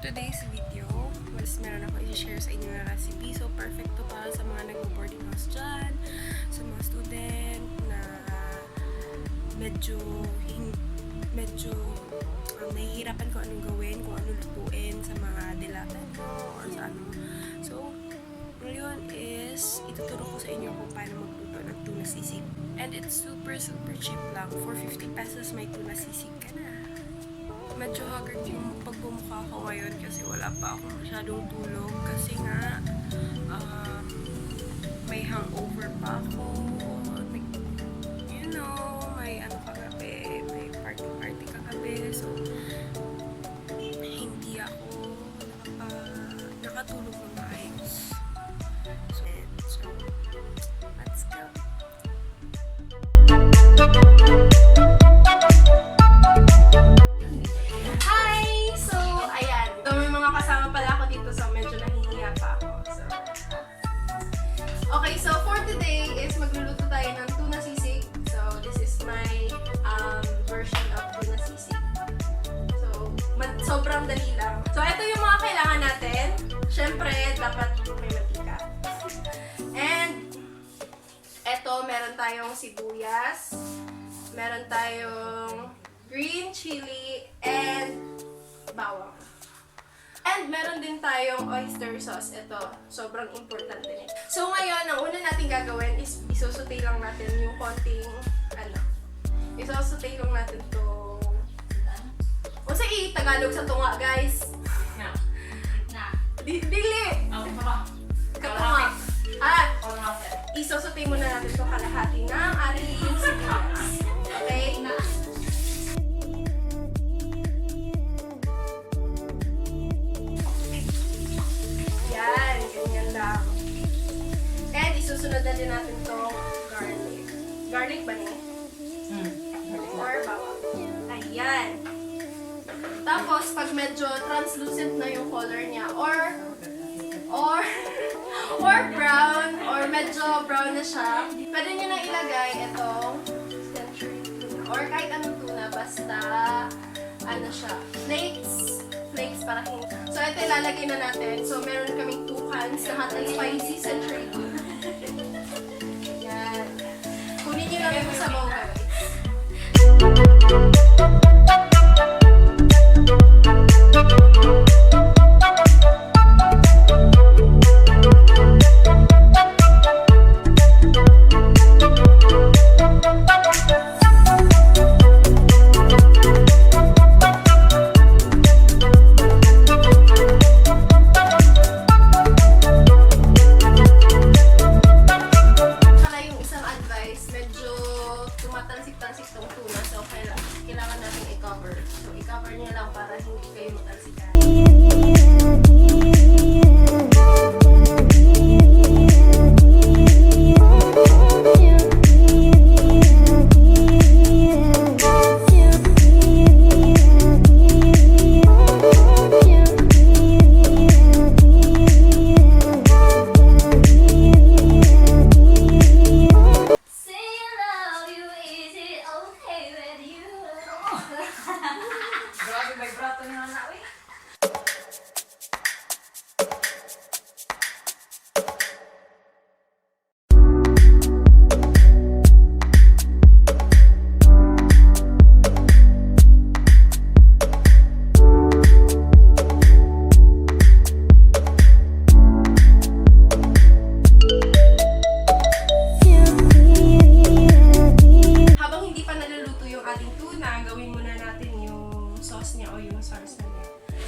today's video, meron ako i-share sa inyo na recipe. So, perfect to para sa mga nag-boarding house dyan, sa mga student na medyo nahihirapan kung anong gawin, kung anong lutuin sa mga dilatan ko or sa ano. So, ngayon is ituturo ko sa inyo kung paano magluto ng tuna sisig. And it's super cheap lang. For 50 pesos may tuna sisig ka na. Medyo haggard yung pagbumukha ko ngayon kasi wala pa ako masyadong tulog kasi nga may hangover pa ako. You know, may ano kagabi, may party kagabi. So, hindi ako nakatulog ng maayos. So, let's go. So for today is magluluto tayo ng tuna sisig. So this is my version of tuna sisig. So sobrang dali lang. So ito yung mga kailangan natin. Syempre dapat may mantika. And ito meron tayong sibuyas, meron tayong green chili and bawang. And meron din tayong oyster sauce. Ito, sobrang importante nito. So ngayon, ang una natin gagawin is isusutay lang natin yung konting, isusutay lang natin itong, o sa i-Tagalog sa tunga, guys. Dili! Katunga. Isusutay muna natin itong kalahati ng ating sibuyas. Okay? And isusunod na din natin itong garlic. Garlic ba niya? Or bawang. Ayan. Tapos, pag medyo translucent na yung color niya, or brown, or medyo brown na siya, pwede nyo na ilagay itong Century Tuna. Or kahit anong tuna, basta, ano siya, flakes para hindi. So, ito ilalagay na natin. So, meron kaming 2 cans na hot and spicy Century Tuna. Yan. Kunin nyo lang yung sabaw, guys. Tumatalsik-talsik tong tuna, so kailangan natin i-cover. So i-cover niya lang para hindi kayo matalsikan.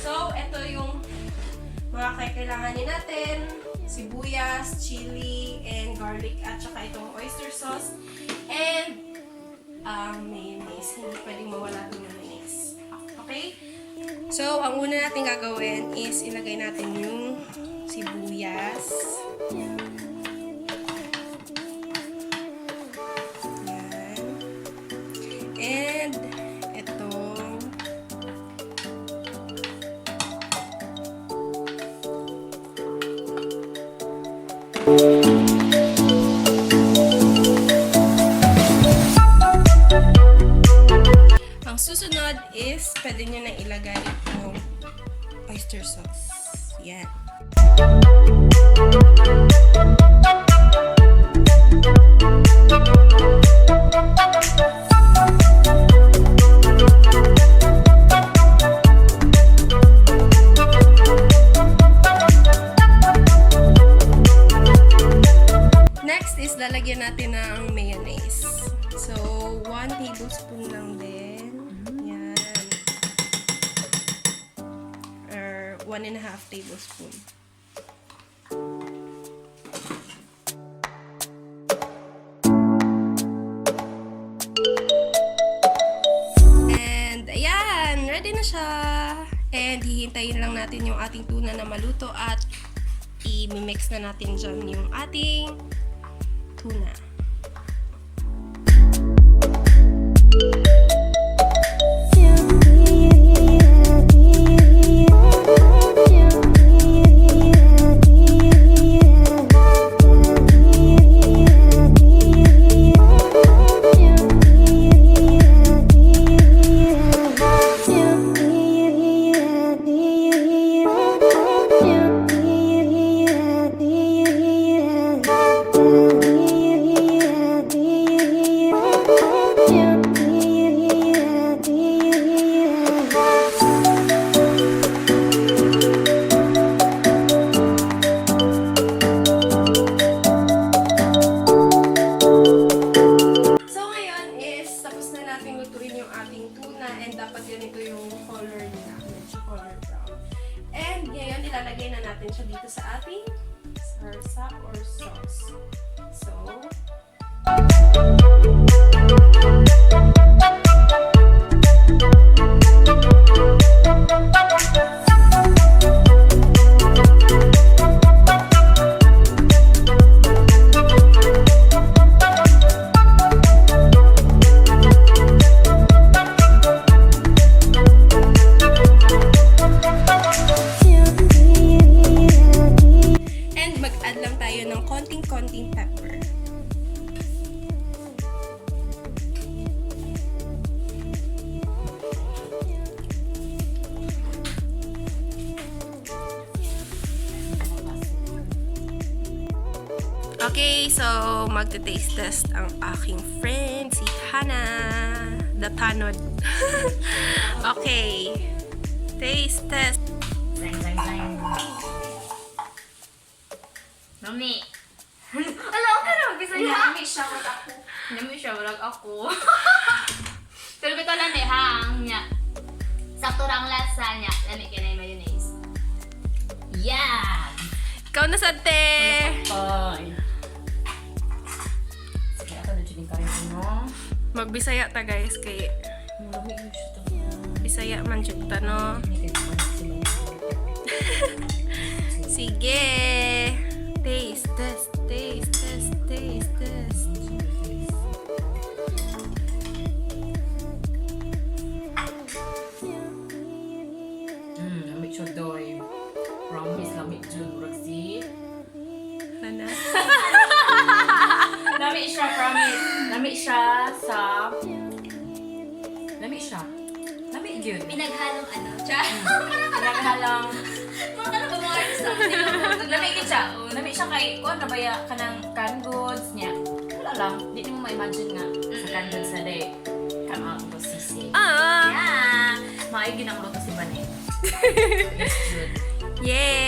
So, ito yung mga kailanganin natin. Sibuyas, chili, and garlic, at saka itong oyster sauce, and mayonnaise. Hindi pwedeng mawala ng mayonnaise. Okay? So, ang una natin gagawin is ilagay natin yung sibuyas. Yan. And itong ang susunod is pwede nyo na ilagay itong oyster sauce. Yan. Next is lalagyan natin ng mayonnaise. So, 1 tablespoon lang din. Yan. Or 1.5 tablespoon. And, ayan! Ready na siya! And, hihintayin lang natin yung ating tuna na maluto at i-mix na natin dyan yung ating tuna. Ilalagay na natin siya dito sa ating sarsa or sauce. So, konting pepper. Okay, so magte-taste test ang aking friend, si Hannah, the tanod. Okay, taste test. Zang, zang, zang. Nami. Alam ka na, bisaya. Nami siya, wag ako. Nami siya, wag ako. Pero bito lang eh, hang niya. Sakto lang lasa niya. Nami ka na yung mayonnaise. Yeah! Ikaw na sante! Ay. Sige, ako na chilling ka rin mo. Magbisaya ta guys, kay Nami yun siya to. Bisaya man siya ta, no? Sige! Taste test, taste test, taste test. Lamig siya doy. Promise, lamig dyan. Roxy. Hana? Lamig siya, promise. Lamig siya sa... Lamig siya. Lamig yun. Pinaghalong ano? Pinaghalong... Mga ano ba mga artist na Lamig yun siya. Lamig siya kay... Kung ano ba ka ng canned goods niya. Wala lang. Hindi mo ma-imagine nga sa canned goods na day. Come out to Sisig. Ah! Yeah! Maigin ang luto si Bane. Yes, good. Yay!